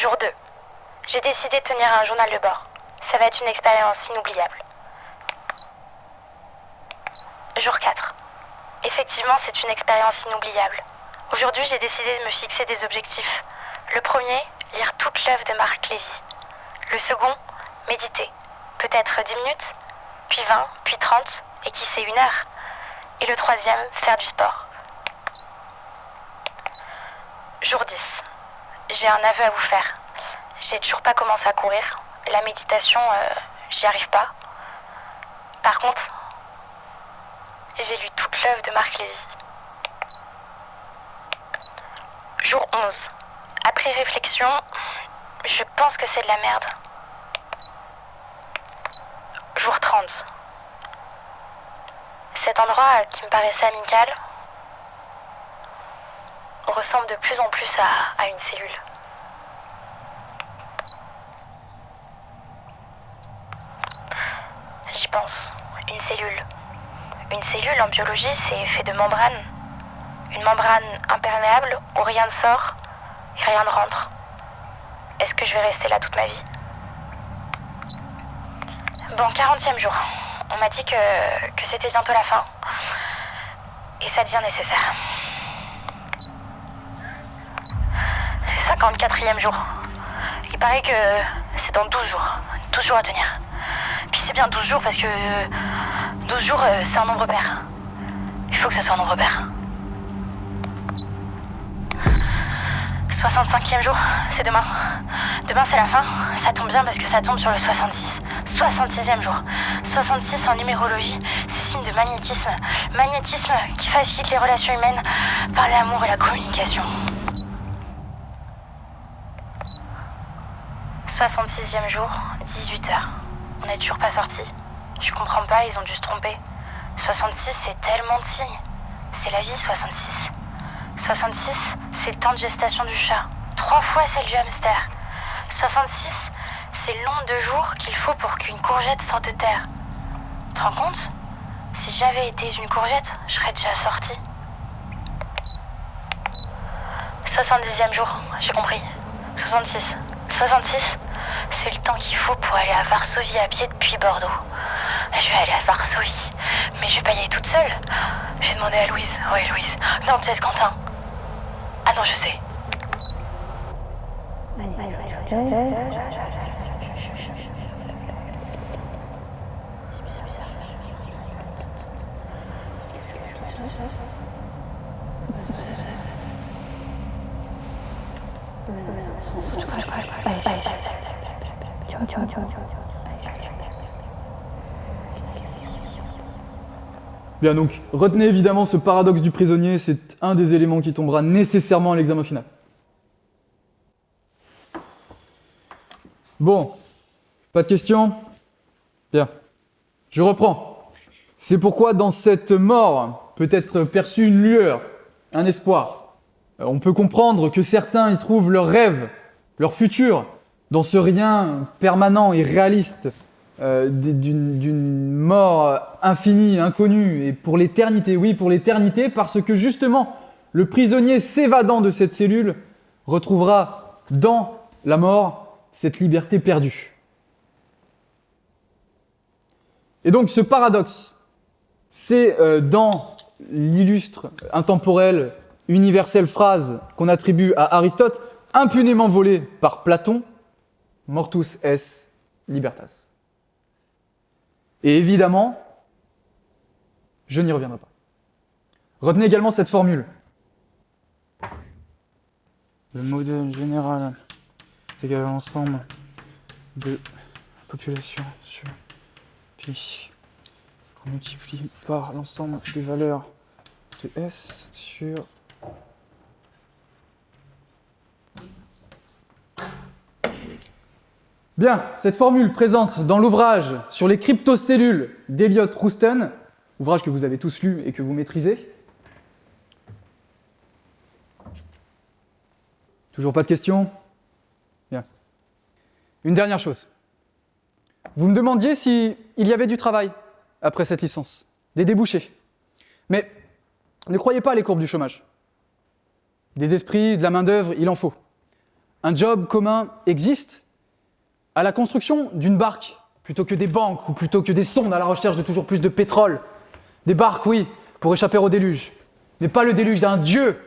Jour 2. J'ai décidé de tenir un journal de bord. Ça va être une expérience inoubliable. Jour 4. Effectivement, c'est une expérience inoubliable. Aujourd'hui, j'ai décidé de me fixer des objectifs. Le premier, lire toute l'œuvre de Marc Lévy. Le second, méditer. Peut-être 10 minutes, puis 20, puis 30, et qui sait 1 heure. Et le troisième, faire du sport. Jour 10. J'ai un aveu à vous faire. J'ai toujours pas commencé à courir. La méditation, j'y arrive pas. Par contre, j'ai lu toute l'œuvre de Marc Lévy. Jour 11. Après réflexion, je pense que c'est de la merde. Jour 30. Cet endroit qui me paraissait amical ressemble de plus en plus à une cellule. J'y pense. Une cellule. Une cellule en biologie, c'est fait de membranes. Une membrane imperméable où rien ne sort et rien ne rentre. Est-ce que je vais rester là toute ma vie? Bon, 40e jour. On m'a dit que c'était bientôt la fin. Et ça devient nécessaire. 54e jour. Il paraît que c'est dans 12 jours. 12 jours à tenir. Puis c'est bien 12 jours parce que 12 jours, c'est un nombre pair. Il faut que ce soit un nombre pair. 65e jour, c'est demain. Demain, c'est la fin. Ça tombe bien parce que ça tombe sur le 66. 66e jour. 66 en numérologie, c'est signe de magnétisme. Magnétisme qui facilite les relations humaines par l'amour et la communication. 66e jour, 18h. On n'est toujours pas sorti. Je comprends pas, ils ont dû se tromper. 66, c'est tellement de signes. C'est la vie, 66. 66, c'est le temps de gestation du chat. 3 fois celle du hamster. 66, c'est le nombre de jours qu'il faut pour qu'une courgette sorte de terre. Tu te rends compte? Si j'avais été une courgette, je serais déjà sortie. 70e jour, j'ai compris. 66. 66, c'est le temps qu'il faut pour aller à Varsovie à pied depuis Bordeaux. Je vais aller à Varsovie, mais je vais pas y aller toute seule. Je vais demander à Louise. Ouais, Louise. Non, peut-être Quentin. Ah non, je sais. Bien, donc retenez évidemment ce paradoxe du prisonnier, c'est un des éléments qui tombera nécessairement à l'examen final. Bon, pas de questions? Bien, je reprends. C'est pourquoi dans cette mort peut être perçue une lueur, un espoir. On peut comprendre que certains y trouvent leur rêve, leur futur, dans ce rien permanent et réaliste, d'une mort infinie, inconnue, et pour l'éternité, oui, pour l'éternité, parce que justement, le prisonnier s'évadant de cette cellule retrouvera dans la mort cette liberté perdue. Et donc ce paradoxe, c'est dans l'illustre, intemporelle, universelle phrase qu'on attribue à Aristote, impunément volée par Platon, mortus es libertas. Et évidemment, je n'y reviendrai pas. Retenez également cette formule. Le modèle général, c'est égal à l'ensemble de la population sur pi, qu'on multiplie par l'ensemble des valeurs de S sur Bien, cette formule présente dans l'ouvrage sur les cryptocellules d'Elliott Rouston, ouvrage que vous avez tous lu et que vous maîtrisez. Toujours pas de questions? Bien. Une dernière chose. Vous me demandiez s'il y avait du travail après cette licence, des débouchés. Mais ne croyez pas à les courbes du chômage. Des esprits, de la main-d'œuvre, il en faut. un job commun existe. À la construction d'une barque, plutôt que des banques ou plutôt que des sondes à la recherche de toujours plus de pétrole. Des barques, oui, pour échapper au déluge. Mais pas le déluge d'un dieu,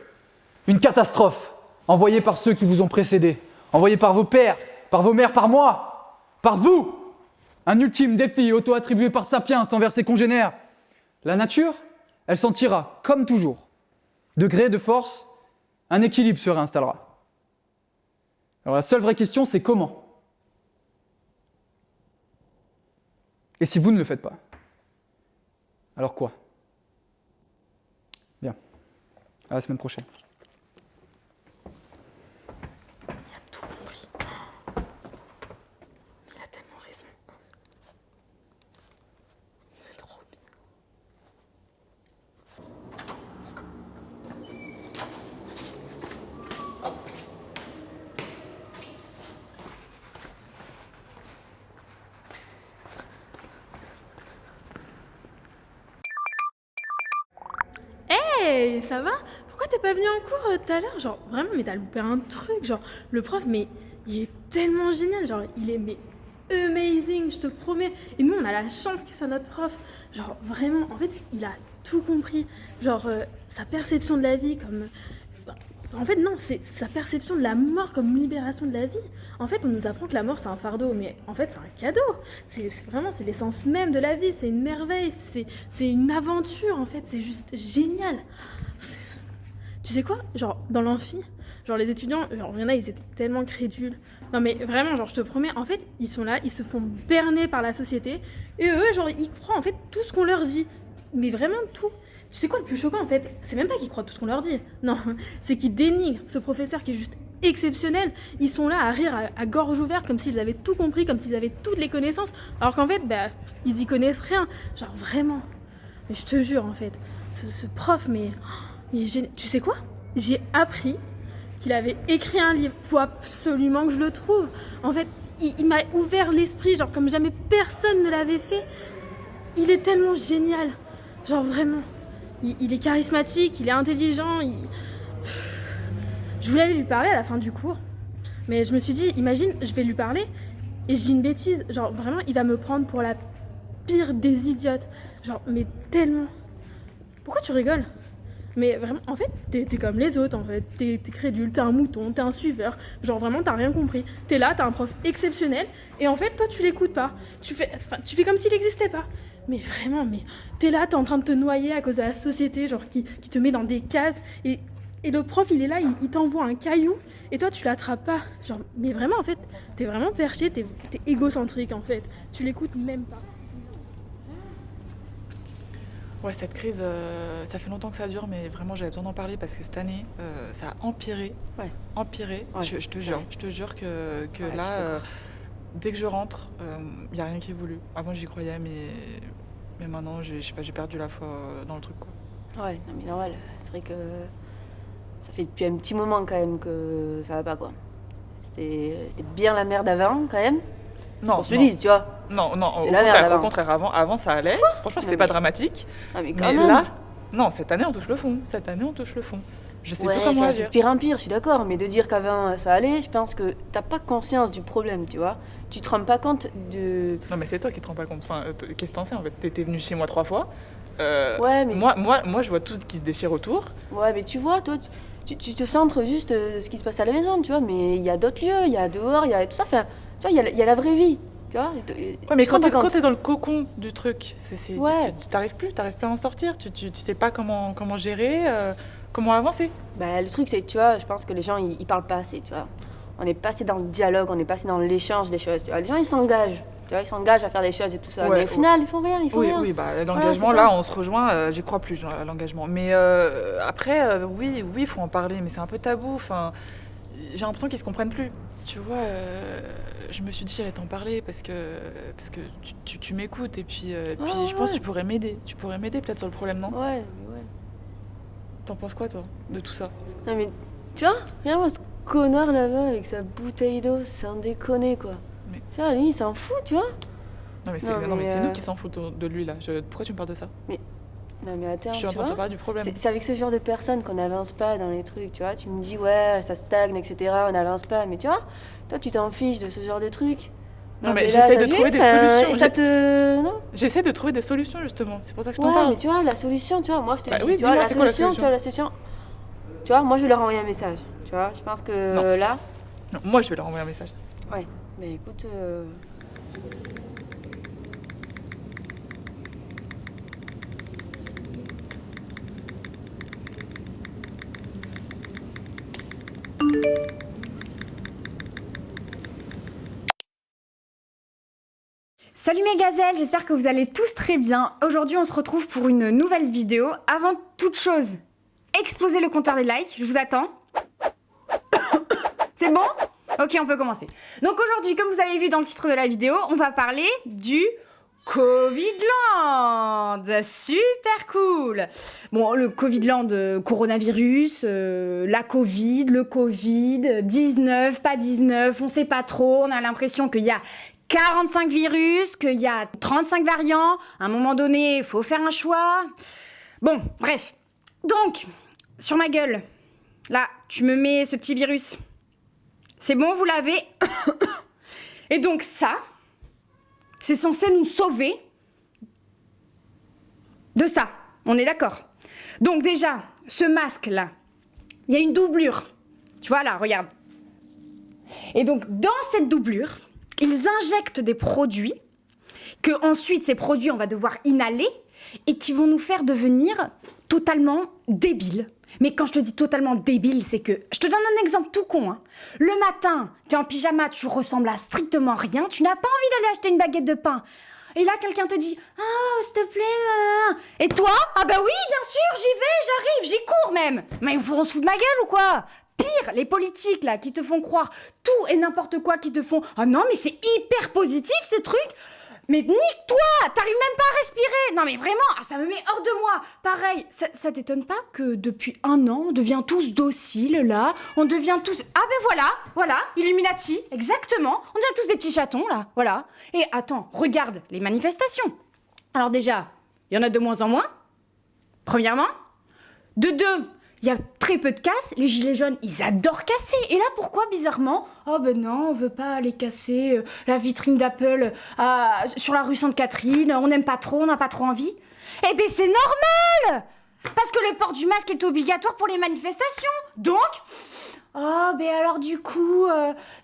une catastrophe, envoyée par ceux qui vous ont précédés, envoyée par vos pères, par vos mères, par moi, par vous. Un ultime défi auto-attribué par Sapiens envers ses congénères. La nature, elle s'en tirera, comme toujours. De gré, de force, un équilibre se réinstallera. Alors la seule vraie question, c'est comment ? Et si vous ne le faites pas, alors quoi ? Bien. À la semaine prochaine. Il a tout compris. Il a tellement raison. C'est trop bien. Hey, ça va? Pourquoi t'es pas venu en cours tout à l'heure? Genre, vraiment, mais t'as loupé un truc. Genre, le prof, mais il est tellement génial. Genre, il est mais amazing, je te promets. Et nous, on a la chance qu'il soit notre prof. Genre, vraiment, en fait, il a tout compris. Genre, sa perception de la vie comme... En fait, non, c'est sa perception de la mort comme libération de la vie. En fait, on nous apprend que la mort, c'est un fardeau, mais en fait, c'est un cadeau. C'est vraiment, c'est l'essence même de la vie, c'est une merveille, c'est une aventure, en fait, c'est juste génial. Tu sais quoi? Genre, dans l'amphi, genre les étudiants, genre, il y en a, ils étaient tellement crédules. Non mais vraiment, genre, je te promets, en fait, ils sont là, ils se font berner par la société, et eux, genre, ils croient, en fait, tout ce qu'on leur dit. Mais vraiment tout. Tu sais quoi le plus choquant en fait? C'est même pas qu'ils croient tout ce qu'on leur dit. Non, c'est qu'ils dénigrent ce professeur qui est juste exceptionnel. Ils sont là à rire à gorge ouverte comme s'ils avaient tout compris, comme s'ils avaient toutes les connaissances. Alors qu'en fait, bah, ils y connaissent rien. Genre vraiment. Mais je te jure en fait, ce prof, mais... il est génial. Tu sais quoi? J'ai appris qu'il avait écrit un livre. Faut absolument que je le trouve. En fait, il m'a ouvert l'esprit, genre comme jamais personne ne l'avait fait. Il est tellement génial. Genre vraiment. Il est charismatique, il est intelligent. Je voulais aller lui parler à la fin du cours. Mais je me suis dit, imagine, je vais lui parler et je dis une bêtise. Genre vraiment, il va me prendre pour la pire des idiotes. Genre, mais tellement. Pourquoi tu rigoles? Mais vraiment, en fait, t'es comme les autres, en fait. T'es crédule, t'es un mouton, t'es un suiveur. Genre vraiment, t'as rien compris. T'es là, t'as un prof exceptionnel. Et en fait, toi, tu l'écoutes pas. Tu fais comme s'il n'existait pas. Mais vraiment, mais t'es là, t'es en train de te noyer à cause de la société, genre qui te met dans des cases. Et le prof, il est là, il t'envoie un caillou. Et toi, tu l'attrapes pas. Genre, mais vraiment, en fait, t'es vraiment perché, t'es égocentrique, en fait. Tu l'écoutes même pas. Ouais, cette crise, ça fait longtemps que ça dure, mais vraiment j'avais besoin d'en parler parce que cette année, ça a empiré. Ouais. Empiré. Ouais, Je te c'est jure, vrai. je te jure que Ouais, je suis là, d'accord. dès que je rentre, il n'y a rien qui évolue. Avant j'y croyais, mais maintenant je sais pas, j'ai perdu la foi dans le truc quoi. Ouais, non mais normal. C'est vrai que ça fait depuis un petit moment quand même que ça va pas quoi. C'était bien la merde avant quand même. Non, On se le dise, tu vois. non, non, C'était la merde au avant. contraire, avant ça allait. Franchement, c'était Non, pas mais- dramatique. Ah mais quand Mais même. là, non, cette année on touche le fond. Cette année on touche le fond. Je sais Ouais, plus comment enfin, c'est agir. de pire en pire, je suis d'accord, mais de dire qu'avant ça allait, je pense que t'as pas conscience du problème, tu vois. Tu te rends pas compte de... Non, mais c'est toi qui te rends pas compte. Enfin, qu'est-ce que t'en sais en fait? T'étais venu chez moi 3 fois. Ouais, mais... Moi, je vois tout ce qui se déchire autour. Ouais, mais tu vois, toi, tu te centres juste ce qui se passe à la maison, tu vois, mais il y a d'autres lieux, il y a dehors, il y a tout ça, enfin, tu vois, il y a la vraie vie, tu vois. Ouais, mais Tu te rends pas quand compte. t'es dans le cocon du truc, Ouais. tu t'arrives plus à en sortir. Tu sais pas comment gérer, comment avancer. Bah, le truc, c'est que, tu vois, je pense que les gens, ils parlent pas assez, tu vois. On est passé dans le dialogue, on est passé dans l'échange des choses, tu vois. Les gens, ils s'engagent, tu vois, ils s'engagent à faire des choses et tout ça, Ouais, mais au final, ils font rien, ils font Oui, rien. oui, bah, Voilà, l'engagement, c'est là, ça. on se rejoint, j'y crois plus, à l'engagement. Mais après, oui, il faut en parler, mais c'est un peu tabou. Enfin, j'ai l'impression qu'ils se comprennent plus. Tu vois, je me suis dit j'allais t'en parler parce que tu m'écoutes et puis Ouais, je pense que ouais. tu pourrais m'aider. Tu pourrais m'aider peut-être sur le problème, non? Ouais, mais ouais. T'en penses quoi, toi, de tout ça? Non, mais, tu vois, regarde-moi ce connard là-bas avec sa bouteille d'eau, sans déconner, quoi. Mais- Tu vois, lui, il s'en fout, tu vois. Non, mais c'est Non, mais, nous qui s'en foutons de lui, là. Pourquoi tu me parles de ça? Non mais attends, Je suis en tu train de te vois, parler du problème. c'est avec ce genre de personnes qu'on n'avance pas dans les trucs, tu vois. Tu me dis, ouais, ça stagne, etc., on n'avance pas. Mais tu vois, toi, tu t'en fiches de ce genre de trucs. Non, mais là, j'essaie t'as de vu, trouver des enfin, solutions. Et ça te... Non. J'essaie de trouver des solutions, justement. C'est pour ça que je t'en Ouais, parle. mais tu vois, la solution, tu vois, moi, je te Bah dis, oui, tu vois, dis-moi, la c'est quoi la solution, tu vois, la solution... Tu vois, moi, je vais leur envoyer un message, tu vois. Je pense que Non. là... Non, moi, je vais leur envoyer un message. Ouais, mais écoute... Salut mes gazelles, j'espère que vous allez tous très bien. Aujourd'hui, on se retrouve pour une nouvelle vidéo. Avant toute chose, explosez le compteur des likes, je vous attends. C'est bon? Ok, on peut commencer. Donc aujourd'hui, comme vous avez vu dans le titre de la vidéo, on va parler du Covidland. Super cool. Bon, le Covidland, coronavirus, la Covid, le Covid, 19, pas 19, on sait pas trop, on a l'impression qu'il y a 45 virus, qu'il y a 35 variants, à un moment donné, il faut faire un choix. Bon, bref. Donc, sur ma gueule, là, tu me mets ce petit virus. C'est bon, vous l'avez. Et donc ça, c'est censé nous sauver de ça. On est d'accord? Donc déjà, ce masque-là, il y a une doublure. Tu vois là, regarde. Et donc, dans cette doublure, ils injectent des produits que ensuite ces produits on va devoir inhaler et qui vont nous faire devenir totalement débiles. Mais quand je te dis totalement débile, c'est que... Je te donne un exemple tout con. Hein. Le matin, t'es en pyjama, tu ressembles à strictement rien, tu n'as pas envie d'aller acheter une baguette de pain. Et là, quelqu'un te dit « Ah, s'il te plaît... » Et toi? Ah bah oui, bien sûr, j'y vais, j'arrive, j'y cours même. Mais on se fout de ma gueule ou quoi? Pire, les politiques là qui te font croire tout et n'importe quoi, qui te font « Ah non, mais c'est hyper positif ce truc !» Mais nique-toi, t'arrives même pas à respirer. Non mais vraiment, ça me met hors de moi. Pareil, ça t'étonne pas que depuis 1 an, on devient tous dociles là, on devient tous... Ah ben voilà, Illuminati, exactement. On devient tous des petits chatons là, voilà. Et attends, regarde les manifestations. Alors déjà, il y en a de moins en moins, premièrement. De deux, il y a très peu de casse, les gilets jaunes, ils adorent casser. Et là, pourquoi, bizarrement? Oh ben non, on veut pas aller casser la vitrine d'Apple sur la rue Sainte-Catherine, on n'aime pas trop, on n'a pas trop envie. Eh ben c'est normal! Parce que le port du masque est obligatoire pour les manifestations. Donc, oh ben alors du coup,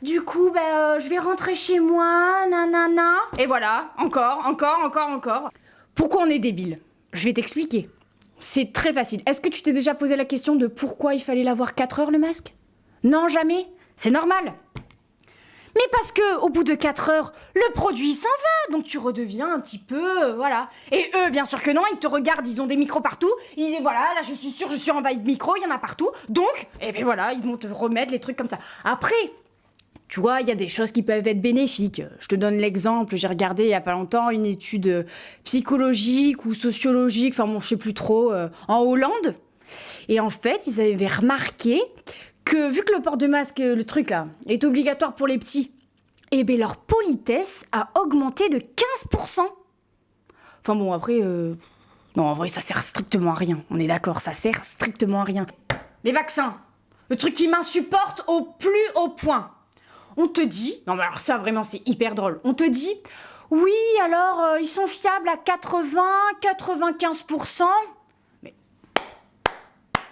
je vais rentrer chez moi, nanana. Et voilà, encore. Pourquoi on est débile? Je vais t'expliquer. C'est très facile. Est-ce que tu t'es déjà posé la question de pourquoi il fallait l'avoir 4 heures le masque? Non, jamais. C'est normal. Mais parce que au bout de 4 heures, le produit s'en va, donc tu redeviens un petit peu, voilà. Et eux, bien sûr que non, ils te regardent, ils ont des micros partout. Voilà, là je suis sûre, je suis envahie de micros, il y en a partout. Donc, eh ben voilà, ils vont te remettre les trucs comme ça. Après, tu vois, il y a des choses qui peuvent être bénéfiques. Je te donne l'exemple, j'ai regardé il y a pas longtemps une étude psychologique ou sociologique, enfin bon, je sais plus trop, en Hollande. Et en fait, ils avaient remarqué que vu que le port de masque, le truc là, est obligatoire pour les petits, eh ben leur politesse a augmenté de 15%. Enfin bon, après, non, en vrai, ça sert strictement à rien. On est d'accord, ça sert strictement à rien. Les vaccins, le truc qui m'insupporte au plus haut point. On te dit, non mais alors ça vraiment c'est hyper drôle, on te dit, oui alors ils sont fiables à 80-95%. Mais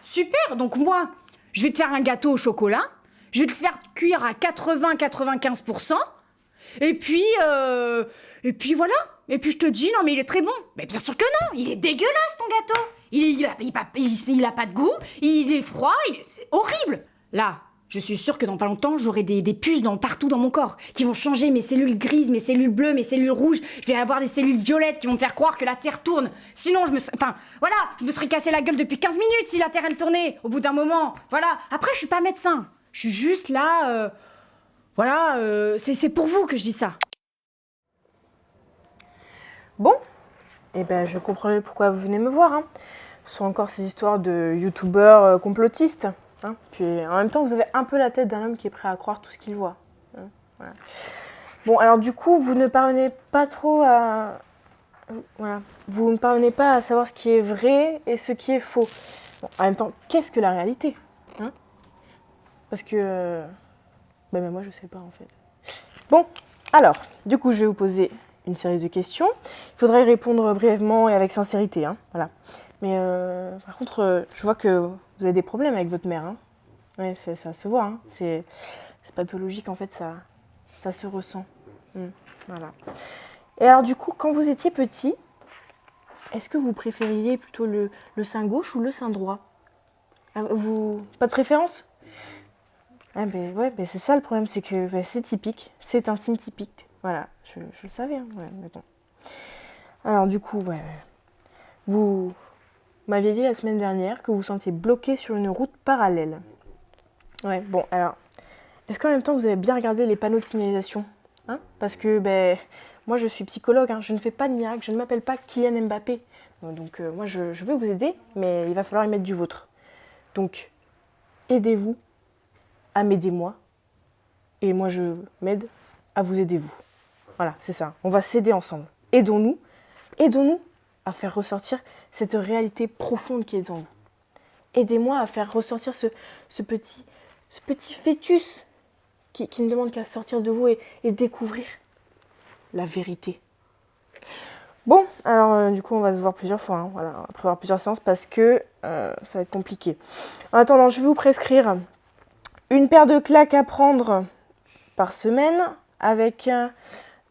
super, donc moi, je vais te faire un gâteau au chocolat, je vais te faire cuire à 80-95%, et puis voilà, et puis je te dis, non mais il est très bon. Mais bien sûr que non, il est dégueulasse ton gâteau, il a pas de goût, il est froid, c'est horrible. Là, je suis sûre que dans pas longtemps, j'aurai des puces partout dans mon corps qui vont changer mes cellules grises, mes cellules bleues, mes cellules rouges. Je vais avoir des cellules violettes qui vont me faire croire que la Terre tourne. Sinon, je me serais cassé la gueule depuis 15 minutes si la Terre, elle tournait au bout d'un moment. Voilà. Après, je suis pas médecin. Je suis juste là... c'est pour vous que je dis ça. Bon, eh ben je comprends mieux pourquoi vous venez me voir. Hein. Ce sont encore ces histoires de youtubeurs complotistes. Hein. Puis en même temps, vous avez un peu la tête d'un homme qui est prêt à croire tout ce qu'il voit. Hein. Voilà. Bon, alors du coup, vous ne parvenez pas trop à voilà, vous ne parvenez pas à savoir ce qui est vrai et ce qui est faux. Bon, en même temps, qu'est-ce que la réalité, hein? Parce que... bah, mais moi, je sais pas, en fait. Bon, alors, du coup, je vais vous poser une série de questions. Il faudrait y répondre brièvement et avec sincérité, hein, voilà. Mais par contre, je vois que vous avez des problèmes avec votre mère, hein. Ouais, ça se voit, hein. C'est pathologique, en fait, ça se ressent. Voilà. Et alors, du coup, quand vous étiez petit, est-ce que vous préfériez plutôt le sein gauche ou le sein droit? Pas de préférence? Ah ben ouais, ben c'est ça le problème, c'est que ben, c'est typique, c'est un signe typique. Voilà, je le savais, hein, ouais, mais bon. Alors du coup, ouais, vous m'aviez dit la semaine dernière que vous vous sentiez bloqué sur une route parallèle. Ouais, bon, alors, est-ce qu'en même temps vous avez bien regardé les panneaux de signalisation, hein? Parce que, ben, moi je suis psychologue, hein, je ne fais pas de miracle, je ne m'appelle pas Kylian Mbappé. Donc moi je veux vous aider, mais il va falloir y mettre du vôtre. Donc, aidez-vous à m'aider moi, et moi je m'aide à vous aider vous. Voilà, c'est ça, on va s'aider ensemble. Aidons-nous à faire ressortir cette réalité profonde qui est en vous. Aidez-moi à faire ressortir ce petit fœtus qui ne demande qu'à sortir de vous et découvrir la vérité. Bon, alors du coup on va se voir plusieurs fois, hein, voilà, on va prévoir plusieurs séances parce que ça va être compliqué. En attendant, je vais vous prescrire une paire de claques à prendre par semaine avec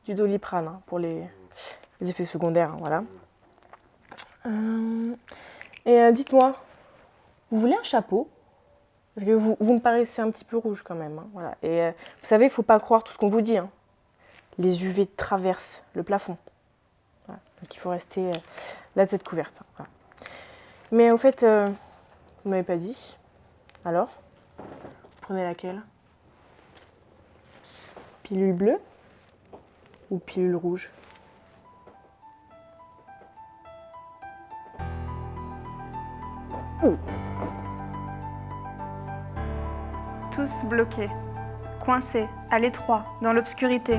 du Doliprane, hein, pour les effets secondaires, hein, voilà. Et dites-moi, vous voulez un chapeau? Parce que vous me paraissez un petit peu rouge quand même, hein, voilà. Et vous savez, il ne faut pas croire tout ce qu'on vous dit, hein. Les UV traversent le plafond. Voilà. Donc il faut rester la tête couverte, hein, voilà. Mais au fait, vous ne m'avez pas dit. Alors, vous prenez laquelle? Pilule bleue ou pilule rouge? Tous bloqués, coincés, à l'étroit, dans l'obscurité,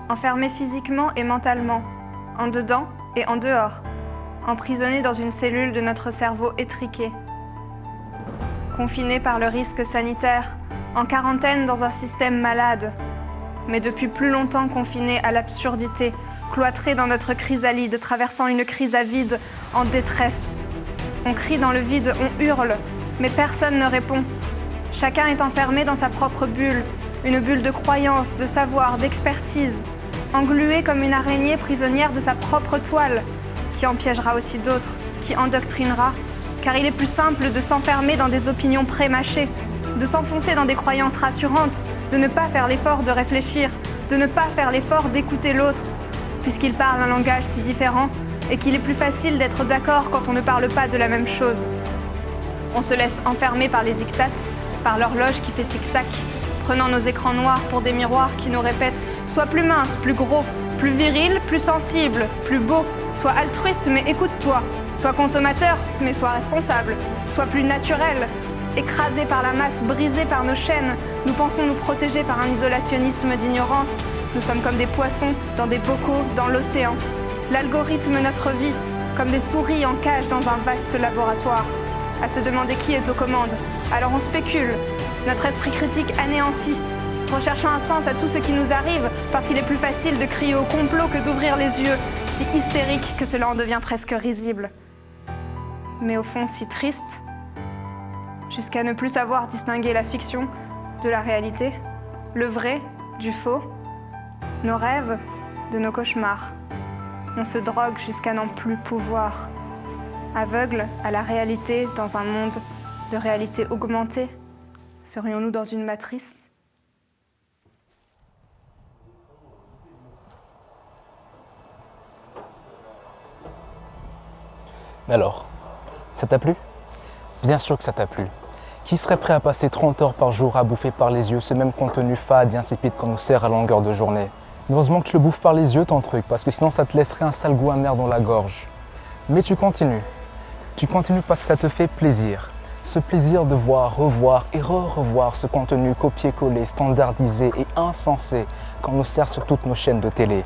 enfermés physiquement et mentalement, en dedans et en dehors, emprisonnés dans une cellule de notre cerveau étriqué, confinés par le risque sanitaire, en quarantaine dans un système malade, mais depuis plus longtemps confinés à l'absurdité, cloîtrés dans notre chrysalide, traversant une crise à vide, en détresse. On crie dans le vide, on hurle, mais personne ne répond. Chacun est enfermé dans sa propre bulle, une bulle de croyance, de savoir, d'expertise, englué comme une araignée prisonnière de sa propre toile, qui en piégera aussi d'autres, qui endoctrinera, car il est plus simple de s'enfermer dans des opinions prémâchées, de s'enfoncer dans des croyances rassurantes, de ne pas faire l'effort de réfléchir, de ne pas faire l'effort d'écouter l'autre, puisqu'il parle un langage si différent et qu'il est plus facile d'être d'accord quand on ne parle pas de la même chose. On se laisse enfermer par les dictates, par l'horloge qui fait tic-tac, prenant nos écrans noirs pour des miroirs qui nous répètent « Sois plus mince, plus gros, plus viril, plus sensible, plus beau, sois altruiste mais écoute-toi, sois consommateur mais sois responsable, sois plus naturel ». Écrasés par la masse, brisés par nos chaînes, nous pensons nous protéger par un isolationnisme d'ignorance. Nous sommes comme des poissons dans des bocaux, dans l'océan. L'algorithme notre vie, comme des souris en cage dans un vaste laboratoire. À se demander qui est aux commandes. Alors on spécule, notre esprit critique anéanti, recherchant un sens à tout ce qui nous arrive, parce qu'il est plus facile de crier au complot que d'ouvrir les yeux, si hystérique que cela en devient presque risible. Mais au fond si triste, jusqu'à ne plus savoir distinguer la fiction de la réalité, le vrai du faux, nos rêves de nos cauchemars. On se drogue jusqu'à n'en plus pouvoir. Aveugle à la réalité dans un monde de réalité augmentée, serions-nous dans une matrice ? Alors, ça t'a plu ? Bien sûr que ça t'a plu. Qui serait prêt à passer 30 heures par jour à bouffer par les yeux ce même contenu fade et insipide qu'on nous sert à longueur de journée? Heureusement que tu le bouffes par les yeux ton truc, parce que sinon ça te laisserait un sale goût amer dans la gorge. Mais tu continues. Tu continues parce que ça te fait plaisir. Ce plaisir de voir, revoir et revoir ce contenu copié-collé, standardisé et insensé qu'on nous sert sur toutes nos chaînes de télé.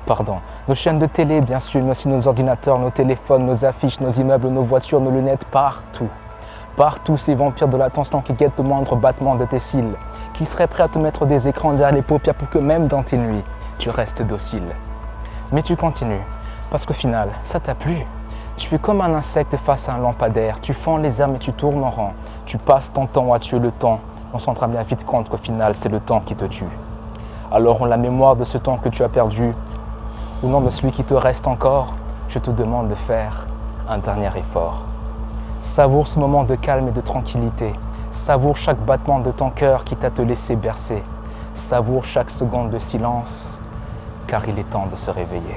Pardon. Nos chaînes de télé, bien sûr, mais aussi nos ordinateurs, nos téléphones, nos affiches, nos immeubles, nos voitures, nos lunettes, partout. Partout, ces vampires de l'attention qui guettent le moindre battement de tes cils, qui seraient prêts à te mettre des écrans derrière les paupières pour que même dans tes nuits, tu restes docile. Mais tu continues, parce qu'au final, ça t'a plu. Tu es comme un insecte face à un lampadaire, tu fends les âmes et tu tournes en rang. Tu passes ton temps à tuer le temps, on s'en rend bien vite compte qu'au final, c'est le temps qui te tue. Alors, en la mémoire de ce temps que tu as perdu, au nom de celui qui te reste encore, je te demande de faire un dernier effort. Savoure ce moment de calme et de tranquillité. Savoure chaque battement de ton cœur qui t'a te laissé bercer. Savoure chaque seconde de silence, car il est temps de se réveiller.